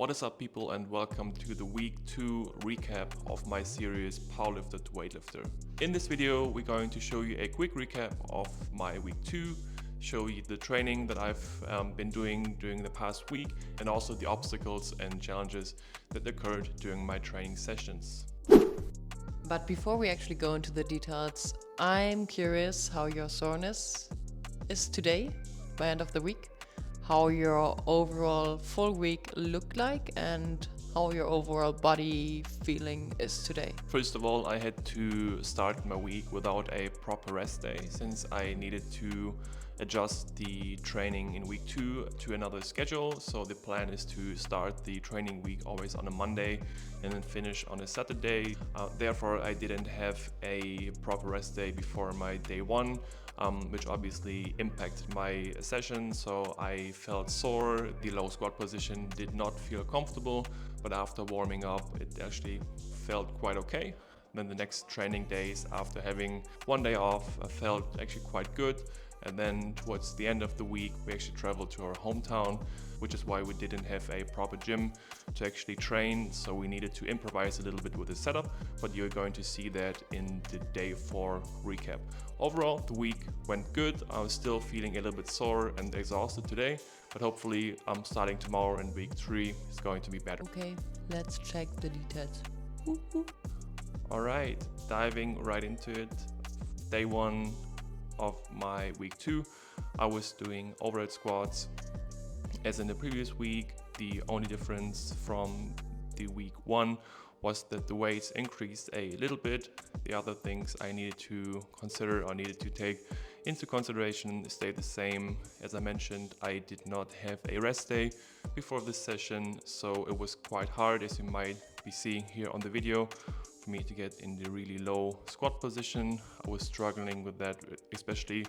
What is up, people, and welcome to the week 2 recap of my series Powerlifter to Weightlifter. In this video, we're going to show you a quick recap of my week 2, show you the training that I've been doing during the past week, and also the obstacles and challenges that occurred during my training sessions. But before we actually go into the details, I'm curious how your soreness is today, by end of the week, how your overall full week looked like, and how your overall body feeling is today. First of all, I had to start my week without a proper rest day since I needed to adjust the training in week 2 to another schedule. So the plan is to start the training week always on a Monday and then finish on a Saturday. Therefore, I didn't have a proper rest day before my day 1, which obviously impacted my session. So I felt sore, the low squat position did not feel comfortable, but after warming up, it actually felt quite okay. Then the next training days, after having one day off, I felt actually quite good. And then towards the end of the week, we actually traveled to our hometown, which is why we didn't have a proper gym to actually train. So we needed to improvise a little bit with the setup, but you're going to see that in the day 4 recap. Overall, the week went good. I was still feeling a little bit sore and exhausted today, but hopefully I'm starting tomorrow and week 3 is going to be better. Okay, let's check the details. All right, diving right into it. Day 1 of my week 2, I was doing overhead squats as in the previous week. The only difference from the week 1 was that the weights increased a little bit. The other things I needed to consider or needed to take into consideration stayed the same. As I mentioned, I did not have a rest day before this session, so it was quite hard, as you might be seeing here on the video, for me to get in the really low squat position. I was struggling with that, especially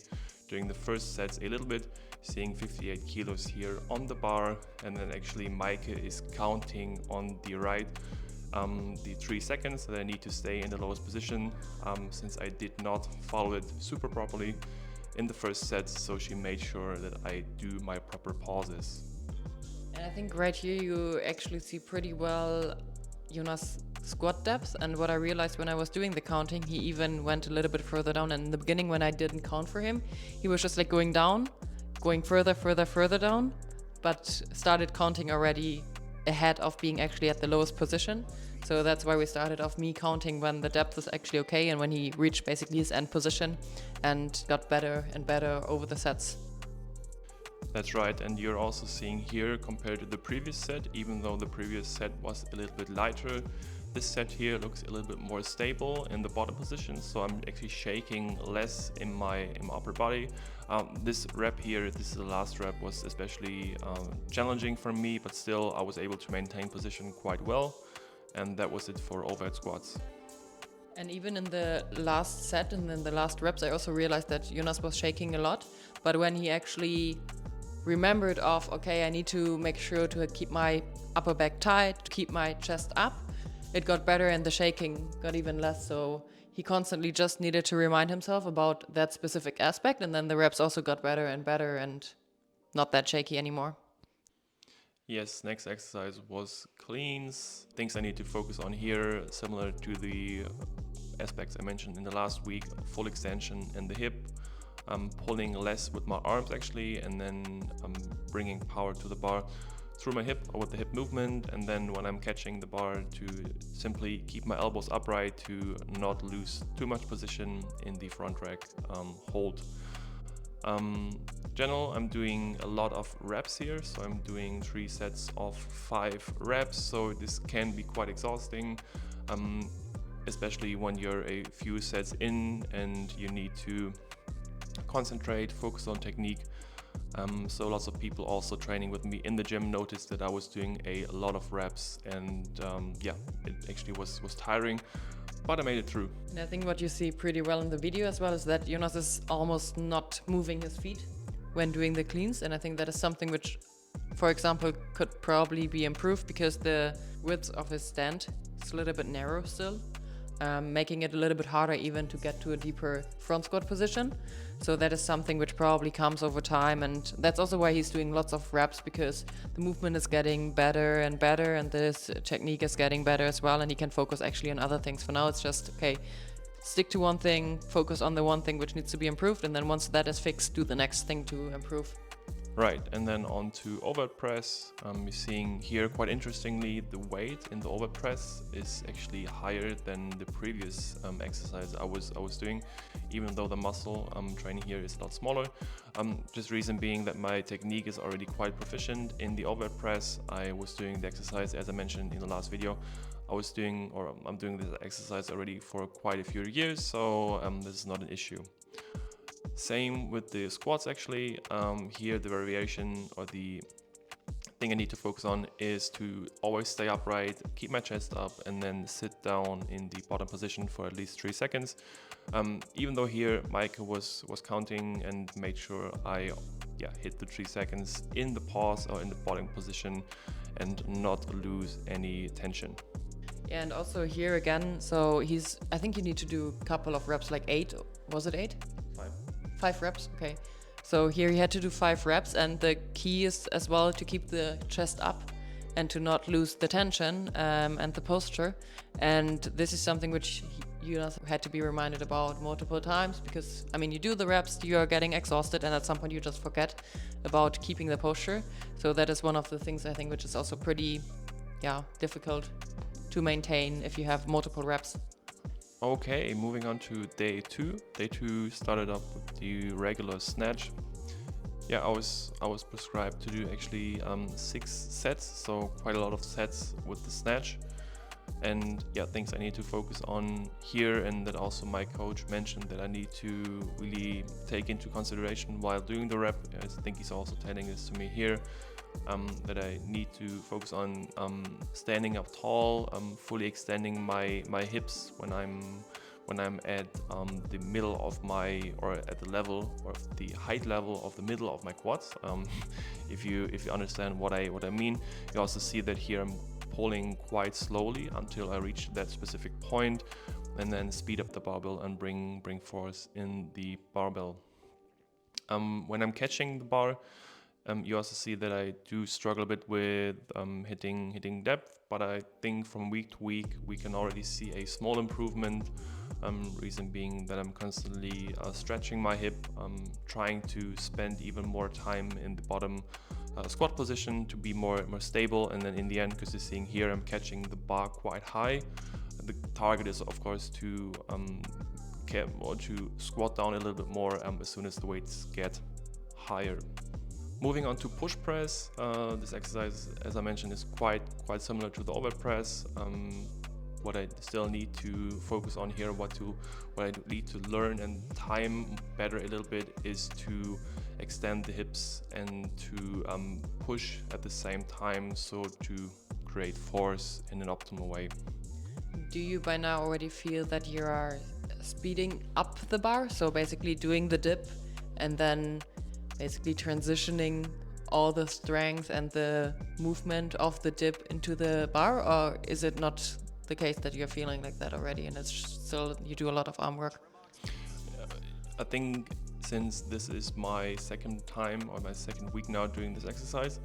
during the first sets a little bit, seeing 58 kilos here on the bar, and then actually Micah is counting on the right the 3 seconds that I need to stay in the lowest position, since I did not follow it super properly in the first sets, so she made sure that I do my proper pauses. And I think right here you actually see pretty well Jonas' squat depth, and what I realized when I was doing the counting, he even went a little bit further down. And in the beginning, when I didn't count for him, he was just like going down, going further down, but started counting already ahead of being actually at the lowest position. So that's why we started off me counting when the depth is actually okay and when he reached basically his end position, and got better and better over the sets. That's right, and you're also seeing here, compared to the previous set, even though the previous set was a little bit lighter, this set here looks a little bit more stable in the bottom position, so I'm actually shaking less in my upper body. This rep here, this is the last rep, was especially challenging for me, but still I was able to maintain position quite well, and that was it for overhead squats. And even in the last set and in the last reps, I also realized that Jonas was shaking a lot, but when he actually remembered of, okay, I need to make sure to keep my upper back tight, to keep my chest up, it got better and the shaking got even less. So he constantly just needed to remind himself about that specific aspect, and then the reps also got better and not that shaky anymore. Yes, next exercise was cleans. Things I need to focus on here, similar to the aspects I mentioned in the last week: full extension in the hip, pulling less with my arms actually, and then bringing power to the bar through my hip or with the hip movement, and then when I'm catching the bar to simply keep my elbows upright to not lose too much position in the front rack hold. General, I'm doing a lot of reps here, so I'm doing 3 sets of 5 reps, so this can be quite exhausting, especially when you're a few sets in and you need to concentrate, focus on technique. So lots of people also training with me in the gym noticed that I was doing a lot of reps, and yeah, it actually was tiring, but I made it through. And I think what you see pretty well in the video as well is that Jonas is almost not moving his feet when doing the cleans, and I think that is something which, for example, could probably be improved because the width of his stand is a little bit narrow still. making it a little bit harder even to get to a deeper front squat position. So that is something which probably comes over time, and that's also why he's doing lots of reps, because the movement is getting better and better, and this technique is getting better as well, and he can focus actually on other things. For now it's just, okay, stick to one thing, focus on the one thing which needs to be improved, and then once that is fixed, do the next thing to improve. Right, and then on to overhead press. You're seeing here, quite interestingly, the weight in the overhead press is actually higher than the previous exercise I was doing, even though the muscle training here is a lot smaller. Just reason being that my technique is already quite proficient in the overhead press. I was doing the exercise, as I mentioned in the last video. I'm doing this exercise already for quite a few years, so this is not an issue. Same with the squats actually. Here the variation, or the thing I need to focus on, is to always stay upright, keep my chest up, and then sit down in the bottom position for at least 3 seconds. Even though here Mike was counting and made sure I hit the 3 seconds in the pause or in the bottom position and not lose any tension. Yeah, and also here again, so I think you need to do a couple of reps, like 8, was it 8? 5 reps, okay. So here he had to do 5 reps, and the key is as well to keep the chest up and to not lose the tension and the posture. And this is something which you had to be reminded about multiple times, because I mean, you do the reps, you are getting exhausted, and at some point you just forget about keeping the posture. So that is one of the things I think which is also pretty difficult to maintain if you have multiple reps. Okay, moving on to day 2. Day 2 started up with the regular snatch. Yeah, I was prescribed to do actually 6 sets, so quite a lot of sets with the snatch. And yeah, things I need to focus on here, and that also my coach mentioned that I need to really take into consideration while doing the rep. I think he's also telling this to me here, that I need to focus on standing up tall, fully extending my hips when I'm at the middle of or at the level, or the height level of the middle of my quads. If you understand what I mean, you also see that here I'm pulling quite slowly until I reach that specific point, and then speed up the barbell and bring force in the barbell. When I'm catching the bar, you also see that I do struggle a bit with hitting depth, but I think from week to week we can already see a small improvement. Reason being that I'm constantly stretching my hip, trying to spend even more time in the bottom squat position to be more stable, and then in the end, because you're seeing here, I'm catching the bar quite high. The target is of course to squat down a little bit more as soon as the weights get higher. Moving on to push press, this exercise, as I mentioned, is quite similar to the overhead press. What I still need to focus on here, what I need to learn and time better a little bit, is to extend the hips and to push at the same time, so to create force in an optimal way. Do you by now already feel that you are speeding up the bar? So basically doing the dip and then basically transitioning all the strength and the movement of the dip into the bar, or is it not the case that you're feeling like that already and it's still you do a lot of arm work? I think since this is my second time or my second week now doing this exercise,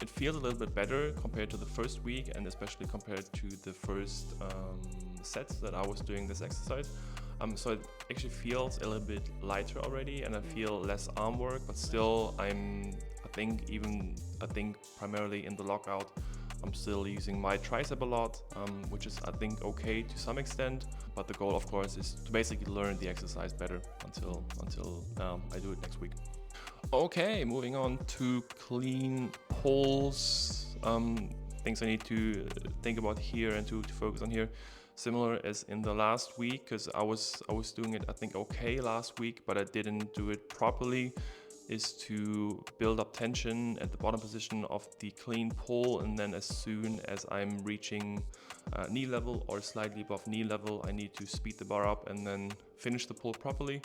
it feels a little bit better compared to the first week, and especially compared to the first sets that I was doing this exercise. So it actually feels a little bit lighter already, and I feel less arm work, but still I think primarily in the lockout I'm still using my tricep a lot, which is I think okay to some extent, but the goal of course is to basically learn the exercise better until I do it next week. Okay, moving on to clean pulls. Things I need to think about here and to focus on here. Similar as in the last week, because I was doing it I think okay last week, but I didn't do it properly, is to build up tension at the bottom position of the clean pull, and then as soon as I'm reaching knee level or slightly above knee level, I need to speed the bar up and then finish the pull properly.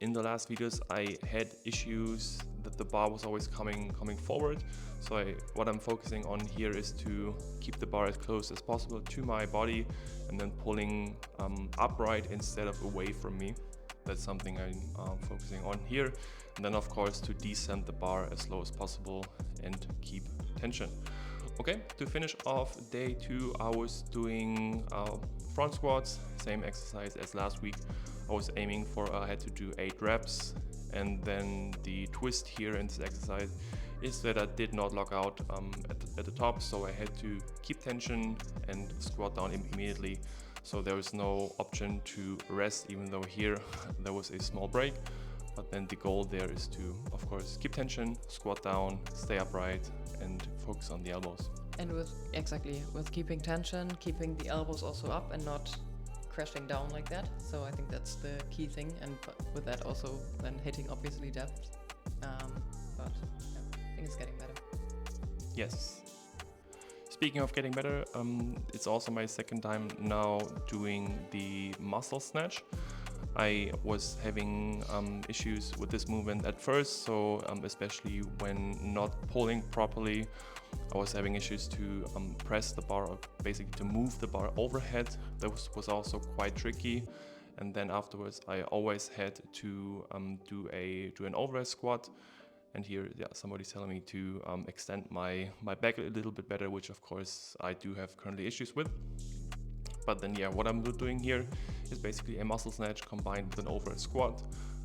in the last videos I had issues that the bar was always coming forward. So what I'm focusing on here is to keep the bar as close as possible to my body and then pulling upright instead of away from me. That's something I'm focusing on here. And then of course to descend the bar as low as possible and keep tension. Okay, to finish off day 2, I was doing front squats, same exercise as last week. I was aiming for, I had to do 8 reps, and then the twist here in this exercise is that I did not lock out at the top, so I had to keep tension and squat down immediately. So there was no option to rest, even though here there was a small break. But then the goal there is to, of course, keep tension, squat down, stay upright, and focus on the elbows. And with keeping tension, keeping the elbows also up and not crashing down like that. So I think that's the key thing. And with that also then hitting obviously depth. But yeah, I think it's getting better. Yes. Speaking of getting better, it's also my second time now doing the muscle snatch. I was having issues with this movement at first, so especially when not pulling properly, I was having issues to press the bar, or basically to move the bar overhead. That was also quite tricky. And then afterwards, I always had to do an overhead squat. And here, yeah, somebody's telling me to extend my back a little bit better, which of course I do have currently issues with. But then, yeah, what I'm doing here is basically a muscle snatch combined with an overhead squat.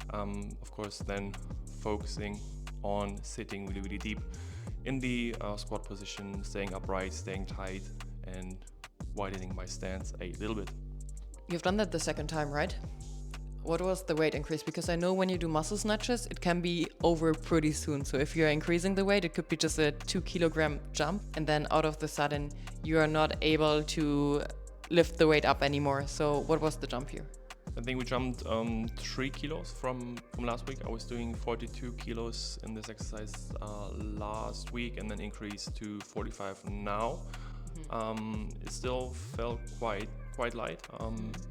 Of course, then focusing on sitting really, really deep in the squat position, staying upright, staying tight, and widening my stance a little bit. You've done that the second time, right? What was the weight increase? Because I know when you do muscle snatches, it can be over pretty soon. So if you're increasing the weight, it could be just a 2 kilogram jump. And then out of the sudden, you are not able to lift the weight up anymore. So what was the jump here? I think we jumped 3 kilos from last week. I was doing 42 kilos in this exercise last week and then increased to 45 now. It still felt quite light.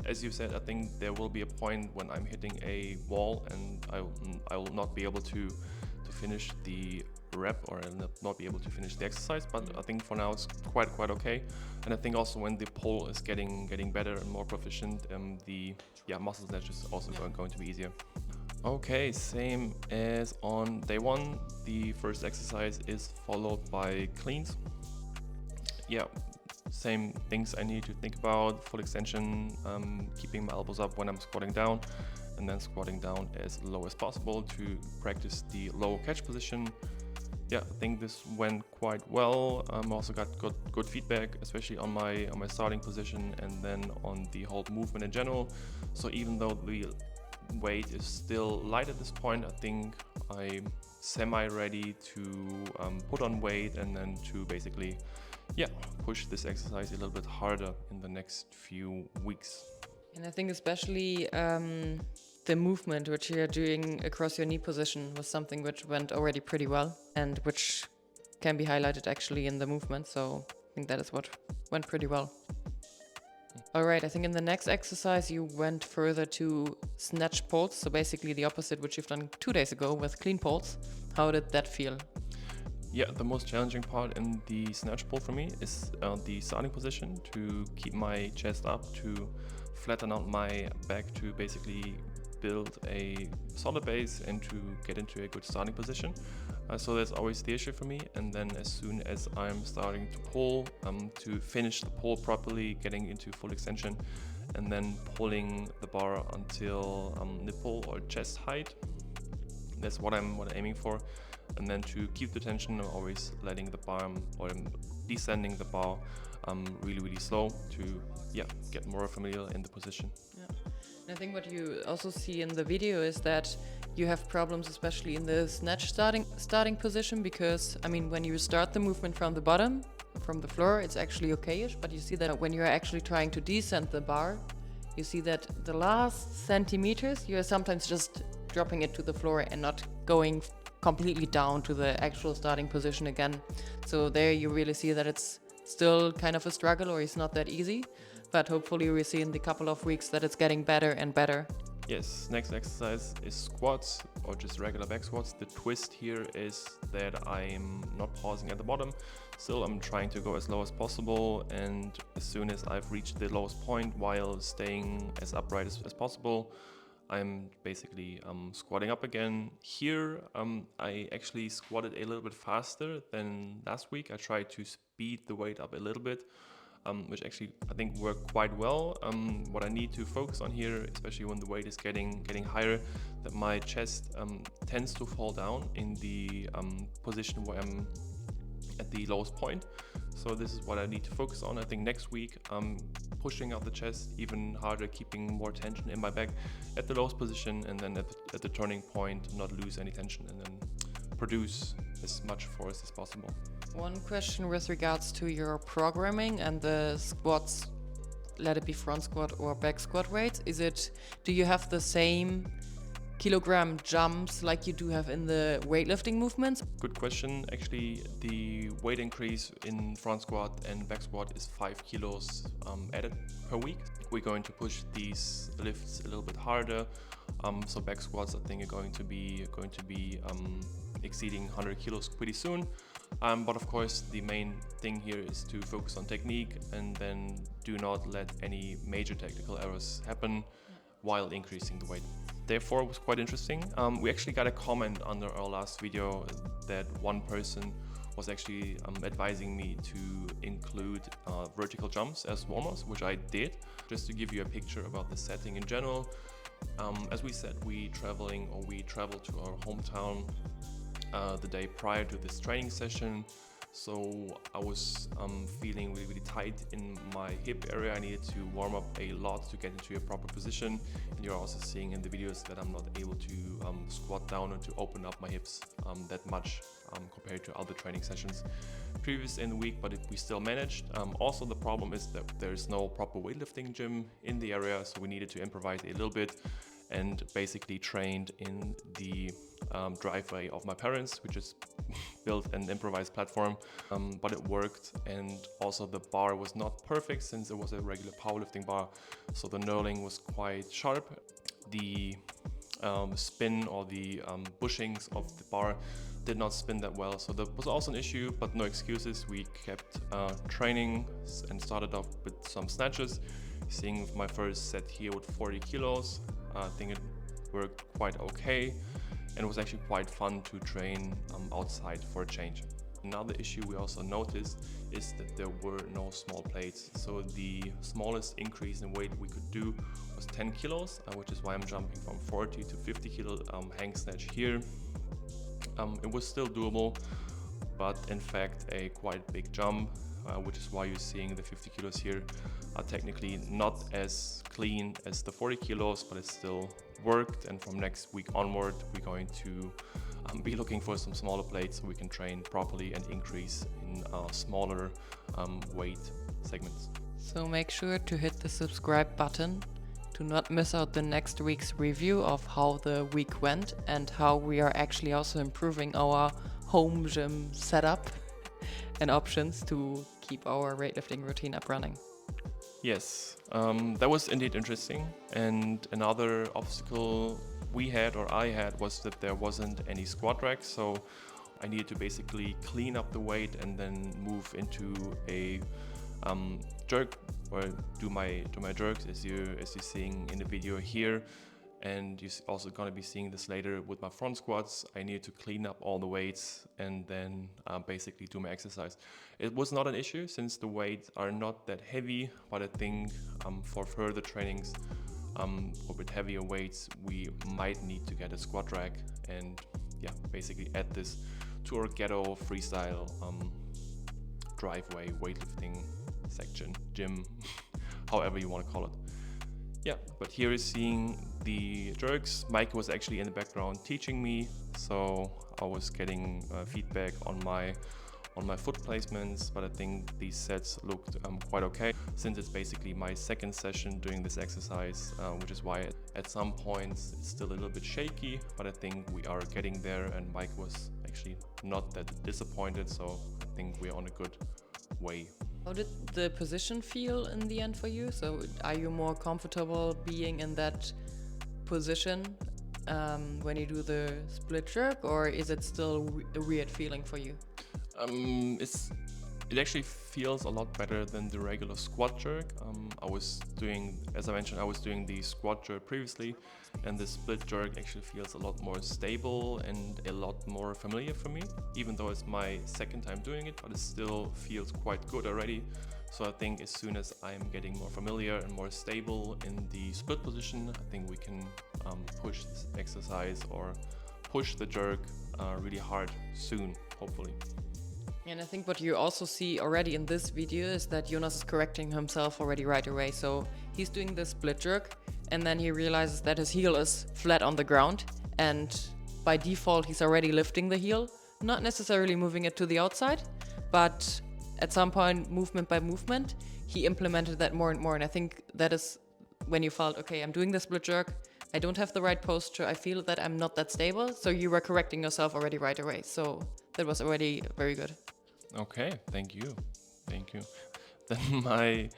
As you said, I think there will be a point when I'm hitting a wall and I will not be able to finish the rep, or I'll not be able to finish the exercise, but I think for now it's quite okay. And I think also when the pull is getting better and more proficient, the muscle snatch is also going to be easier. Okay, same as on day 1, the first exercise is followed by cleans. Yeah, same things I need to think about: full extension, keeping my elbows up when I'm squatting down, and then squatting down as low as possible to practice the low catch position. Yeah, I think this went quite well. Also got good feedback, especially on my starting position and then on the whole movement in general. So even though the weight is still light at this point, I think I'm semi-ready to put on weight and then to basically push this exercise a little bit harder in the next few weeks. And I think especially the movement which you're doing across your knee position was something which went already pretty well and which can be highlighted actually in the movement. So I think that is what went pretty well. All right, I think in the next exercise you went further to snatch pulls. So basically the opposite which you've done 2 days ago with clean pulls. How did that feel? Yeah, the most challenging part in the snatch pull for me is the starting position, to keep my chest up, to flatten out my back, to basically build a solid base and to get into a good starting position. So that's always the issue for me. And then as soon as I'm starting to pull, to finish the pull properly, getting into full extension, and then pulling the bar until nipple or chest height. That's what I'm aiming for. And then to keep the tension, I'm always letting the bar or descending the bar really slow to get more familiar in the position. Yeah. And I think what you also see in the video is that you have problems, especially in the snatch starting position, because I mean, when you start the movement from the bottom, from the floor, it's actually okay-ish, but you see that when you're actually trying to descend the bar, you see that the last centimeters, you're sometimes just dropping it to the floor and not going completely down to the actual starting position again. So there you really see that it's still kind of a struggle, or it's not that easy, but hopefully we see in the couple of weeks that it's getting better and better. Yes, next exercise is squats or just regular back squats. The twist here is that I'm not pausing at the bottom. Still, I'm trying to go as low as possible, and as soon as I've reached the lowest point while staying as upright as possible, I'm basically squatting up again. Here, I actually squatted a little bit faster than last week. I tried to speed the weight up a little bit, which actually I think worked quite well. What I need to focus on here, especially when the weight is getting higher, that my chest tends to fall down in the position where I'm at the lowest point. So this is what I need to focus on. I think next week I'm pushing out the chest even harder, keeping more tension in my back at the lowest position, and then at the turning point not lose any tension, and then produce as much force as possible. One question with regards to your programming and the squats, let it be front squat or back squat weights. Do you have the same kilogram jumps like you do have in the weightlifting movements? Good question. Actually, the weight increase in front squat and back squat is 5 kilos added per week. We're going to push these lifts a little bit harder. So back squats, I think, are going to be exceeding 100 kilos pretty soon. But of course, the main thing here is to focus on technique and then do not let any major technical errors happen while increasing the weight. Therefore, it was quite interesting. We actually got a comment under our last video that one person was actually advising me to include vertical jumps as warm-ups, which I did. Just to give you a picture about the setting in general. As we said, we traveled to our hometown the day prior to this training session. So I was feeling really tight in my hip area. I needed to warm up a lot to get into a proper position. And you're also seeing in the videos that I'm not able to squat down or to open up my hips that much compared to other training sessions previous in the week, but we still managed. Also, the problem is that there's no proper weightlifting gym in the area, so we needed to improvise a little bit and basically trained in the driveway of my parents, which is built an improvised platform, but it worked. And also the bar was not perfect since it was a regular powerlifting bar, so the knurling was quite sharp. The spin or the bushings of the bar did not spin that well, so that was also an issue, but no excuses. We kept training and started off with some snatches, seeing my first set here with 40 kilos. I think it worked quite okay, and it was actually quite fun to train outside for a change. Another issue we also noticed is that there were no small plates, so the smallest increase in weight we could do was 10 kilos, which is why I'm jumping from 40 to 50 kilo hang snatch here. It was still doable, but in fact a quite big jump, which is why you're seeing the 50 kilos here are technically not as clean as the 40 kilos, but it still worked. And from next week onward, we're going to be looking for some smaller plates so we can train properly and increase in smaller weight segments. So make sure to hit the subscribe button to not miss out the next week's review of how the week went and how we are actually also improving our home gym setup and options to keep our weightlifting routine up running. Yes, that was indeed interesting. And another obstacle we had, or I had, was that there wasn't any squat rack. So I needed to basically clean up the weight and then move into a jerk, or do my jerks as you're seeing in the video here. And you're also going to be seeing this later with my front squats. I needed to clean up all the weights and then basically do my exercise. It was not an issue since the weights are not that heavy, but I think for further trainings or with heavier weights, we might need to get a squat rack and basically add this to our ghetto freestyle driveway weightlifting section, gym, however you want to call it. Yeah, but here is seeing the jerks. Mike was actually in the background teaching me, so I was getting feedback on my foot placements, but I think these sets looked quite okay, since it's basically my second session doing this exercise, which is why at some points it's still a little bit shaky, but I think we are getting there, and Mike was actually not that disappointed, so I think we're on a good way. How did the position feel in the end for you? So are you more comfortable being in that position when you do the split jerk, or is it still a weird feeling for you? It actually feels a lot better than the regular squat jerk. As I mentioned, I was doing the squat jerk previously, and the split jerk actually feels a lot more stable and a lot more familiar for me, even though it's my second time doing it, but it still feels quite good already. So I think as soon as I'm getting more familiar and more stable in the split position, I think we can push this exercise or push the jerk really hard soon, hopefully. And I think what you also see already in this video is that Jonas is correcting himself already right away. So he's doing the split jerk, and then he realizes that his heel is flat on the ground, and by default he's already lifting the heel, not necessarily moving it to the outside, but at some point, movement by movement, he implemented that more and more. And I think that is when you felt, okay, I'm doing the split jerk, I don't have the right posture, I feel that I'm not that stable. So you were correcting yourself already right away. So that was already very good. Okay, thank you. Then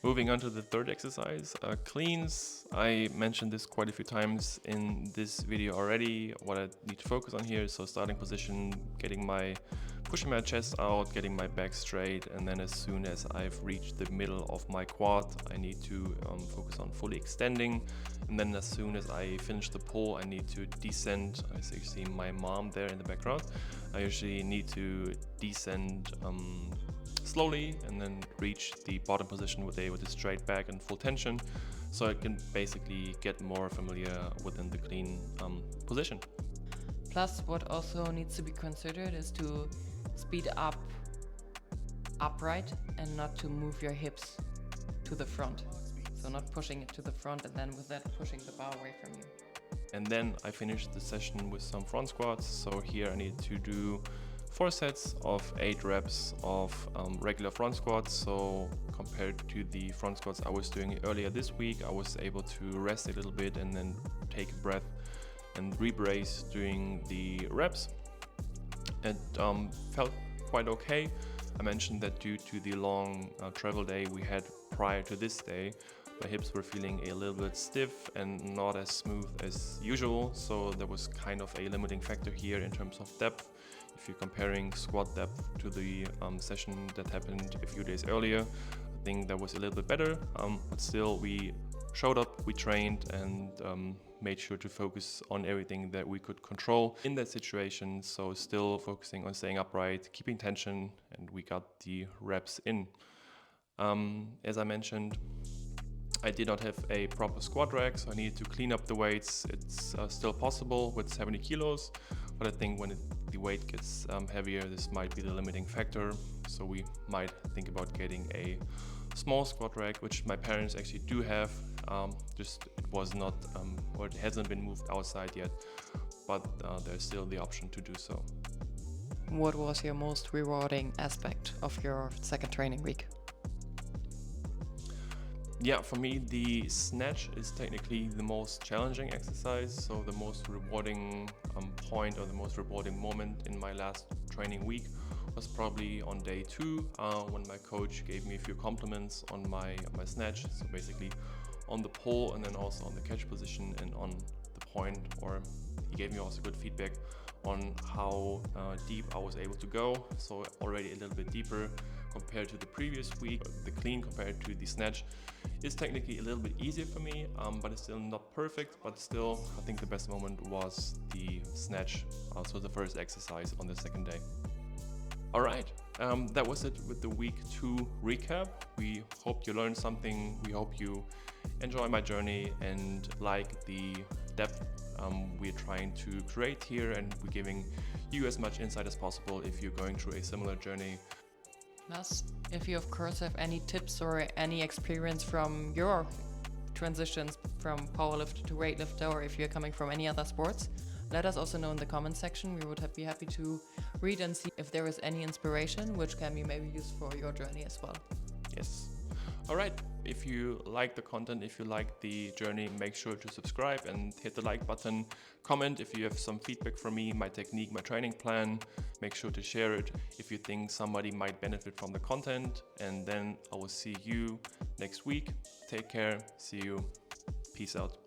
moving on to the third exercise, cleans. I mentioned this quite a few times in this video already. What I need to focus on here is starting position, pushing my chest out, getting my back straight, and then as soon as I've reached the middle of my quad, I need to focus on fully extending. And then as soon as I finish the pull, I need to descend. I see my mom there in the background. I usually need to descend slowly and then reach the bottom position with a straight back and full tension, so I can basically get more familiar within the clean position. Plus, what also needs to be considered is to speed up upright and not to move your hips to the front. So not pushing it to the front and then with that pushing the bar away from you. And then I finished the session with some front squats. So here I need to do 4 sets of 8 reps of regular front squats. So compared to the front squats I was doing earlier this week, I was able to rest a little bit and then take a breath and re-brace during the reps. It felt quite okay. I mentioned that due to the long travel day we had prior to this day, my hips were feeling a little bit stiff and not as smooth as usual, so there was kind of a limiting factor here in terms of depth. If you're comparing squat depth to the session that happened a few days earlier, I think that was a little bit better, but still we showed up, we trained, and made sure to focus on everything that we could control in that situation. So still focusing on staying upright, keeping tension, and we got the reps in. As I mentioned, I did not have a proper squat rack, so I needed to clean up the weights. It's still possible with 70 kilos, but I think when the weight gets heavier, this might be the limiting factor. So we might think about getting a small squat rack, which my parents actually do have. Just it was not, or it hasn't been moved outside yet, but there's still the option to do so. What was your most rewarding aspect of your second training week? Yeah, for me, the snatch is technically the most challenging exercise. So the most rewarding point or the most rewarding moment in my last training week was probably on day 2 when my coach gave me a few compliments on my snatch. So basically on the pull and then also on the catch position and on the point, or he gave me also good feedback on how deep I was able to go. So already a little bit deeper compared to the previous week. The clean compared to the snatch is technically a little bit easier for me, but it's still not perfect. But still, I think the best moment was the snatch, so the first exercise on the second day. All right, that was it with the week 2 recap. We hope you learned something. We hope you enjoy my journey and like the depth we're trying to create here, and we're giving you as much insight as possible if you're going through a similar journey. Plus, if you of course have any tips or any experience from your transitions from powerlifter to weightlifter, or if you're coming from any other sports, let us also know in the comment section. We would be happy to read and see if there is any inspiration which can be maybe used for your journey as well. Yes. All right, if you like the content, if you like the journey, make sure to subscribe and hit the like button. Comment if you have some feedback from me, my technique, my training plan. Make sure to share it if you think somebody might benefit from the content. And then I will see you next week. Take care. See you. Peace out.